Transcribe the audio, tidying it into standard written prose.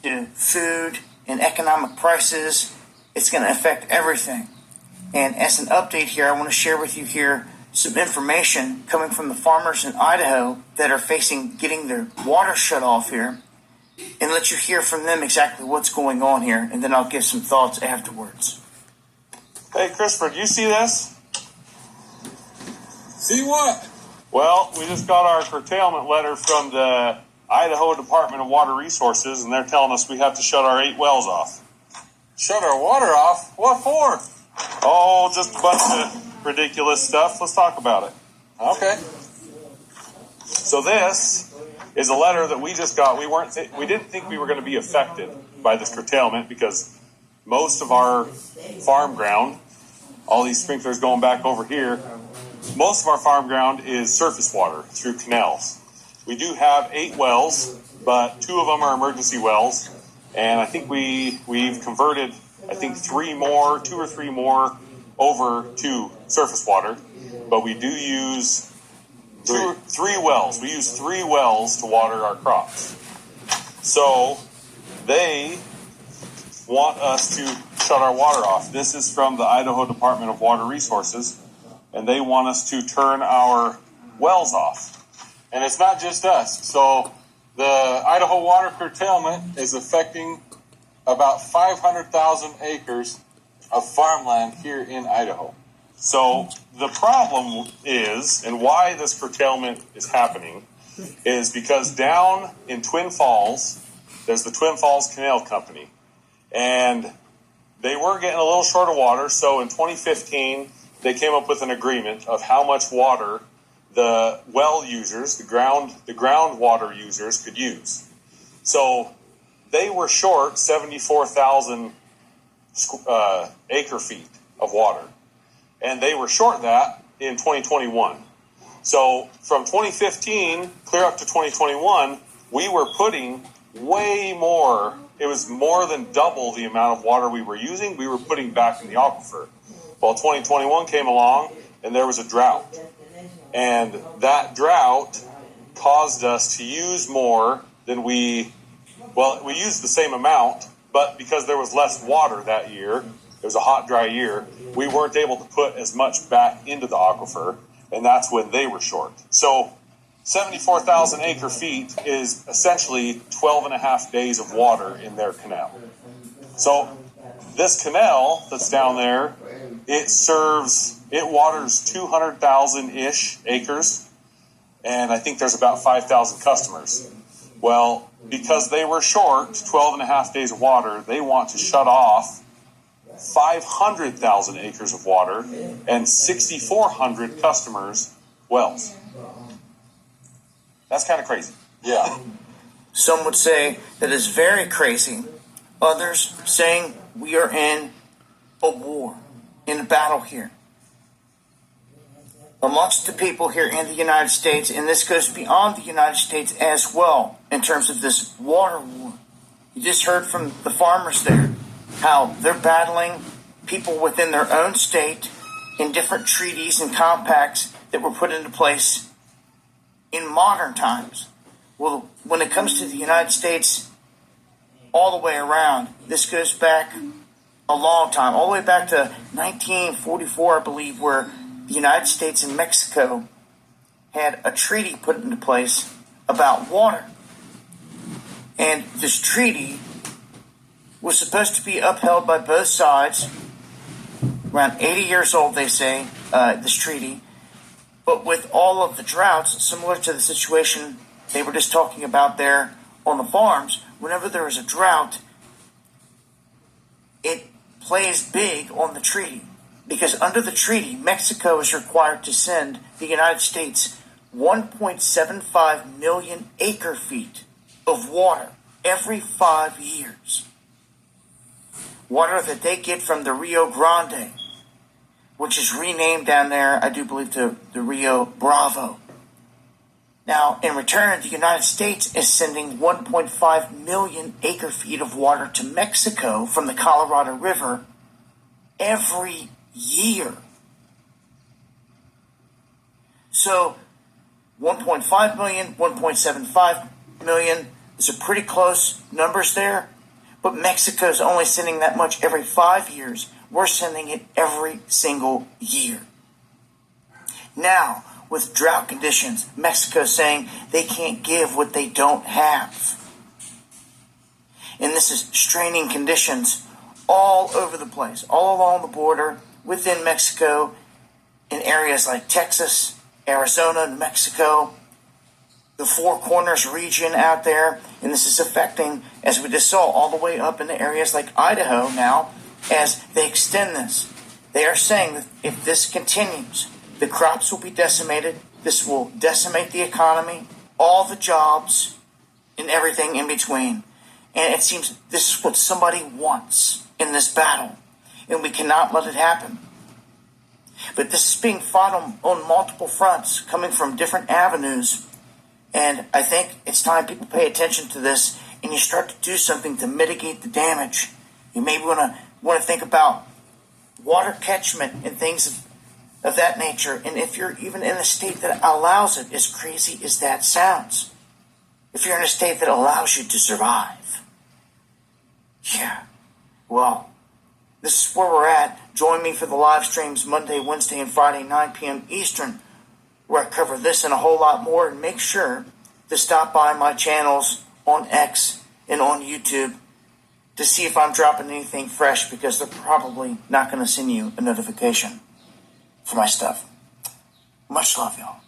to food and economic prices. It's going to affect everything. And as an update here, I want to share with you here some information coming from the farmers in Idaho that are facing getting their water shut off here, and let you hear from them exactly what's going on here, and then I'll give some thoughts afterwards. Hey, Christopher, do you see this? See what? Well, we just got our curtailment letter from the Idaho Department of Water Resources, and they're telling us we have to shut our 8 wells off. Shut our water off? What for? Oh, just a bunch of ridiculous stuff. Let's talk about it. Okay. So this is a letter that we just got. We didn't think we were going to be affected by this curtailment because most of our farm ground, all these sprinklers going back over here, most of our farm ground is surface water through canals. We do have 8 wells, but 2 of them are emergency wells, and I think we've converted 2 or 3 more over to surface water, but we do use 3 wells. We use 3 wells to water our crops. So they want us to shut our water off. This is from the Idaho Department of Water Resources, and they want us to turn our wells off. And it's not just us. So the Idaho water curtailment is affecting about 500,000 acres of farmland here in Idaho. So the problem is, and why this curtailment is happening, is because down in Twin Falls, there's the Twin Falls Canal Company. And they were getting a little short of water, so in 2015, they came up with an agreement of how much water the well users, the groundwater users could use. So they were short 74,000 acre feet of water. And they were short that in 2021. So from 2015 clear up to 2021, we were putting way more. It was more than double the amount of water we were using. We were putting back in the aquifer. Well, 2021 came along and there was a drought. And that drought caused us to use more than we used the same amount, but because there was less water that year, it was a hot, dry year, we weren't able to put as much back into the aquifer, and that's when they were short. So 74,000 acre feet is essentially 12 and a half days of water in their canal. So this canal that's down there, it waters 200,000-ish acres, and I think there's about 5,000 customers. Well, because they were short 12 and a half days of water, they want to shut off 500,000 acres of water and 6,400 customers' wells. That's kind of crazy. Yeah. Some would say that is very crazy. Others saying we are in a war, in a battle here amongst the people here in the United States, and this goes beyond the United States as well in terms of this water war. You just heard from the farmers there how they're battling people within their own state in different treaties and compacts that were put into place in modern times. Well, when it comes to the United States, all the way around, this goes back a long time, all the way back to 1944, I believe, where the United States and Mexico had a treaty put into place about water. And this treaty was supposed to be upheld by both sides. Around 80 years old, they say, this treaty. But with all of the droughts, similar to the situation they were just talking about there on the farms, whenever there is a drought, it plays big on the treaty. Because under the treaty, Mexico is required to send the United States 1.75 million acre feet of water every 5 years. Water that they get from the Rio Grande, which is renamed down there, I do believe, to the Rio Bravo. Now, in return, the United States is sending 1.5 million acre feet of water to Mexico from the Colorado River every year. So 1.5 million, 1.75 million, These are pretty close numbers there, but Mexico's only sending that much every 5 years. We're sending it every single year. Now, with drought conditions, Mexico's saying they can't give what they don't have. And this is straining conditions all over the place, all along the border, within Mexico, in areas like Texas, Arizona, New Mexico, the Four Corners region out there. And this is affecting, as we just saw, all the way up into areas like Idaho now, as they extend this. They are saying that if this continues, the crops will be decimated. This will decimate the economy, all the jobs, and everything in between. And it seems this is what somebody wants in this battle, and we cannot let it happen. But this is being fought on multiple fronts, coming from different avenues, and I think it's time people pay attention to this, and you start to do something to mitigate the damage. You maybe want to think about water catchment and things of that nature, and if you're even in a state that allows it, as crazy as that sounds, if you're in a state that allows you to survive. Yeah, well, this is where we're at. Join me for the live streams Monday, Wednesday, and Friday, 9 p.m. Eastern, where I cover this and a whole lot more. And make sure to stop by my channels on X and on YouTube to see if I'm dropping anything fresh, because they're probably not going to send you a notification for my stuff. Much love, y'all.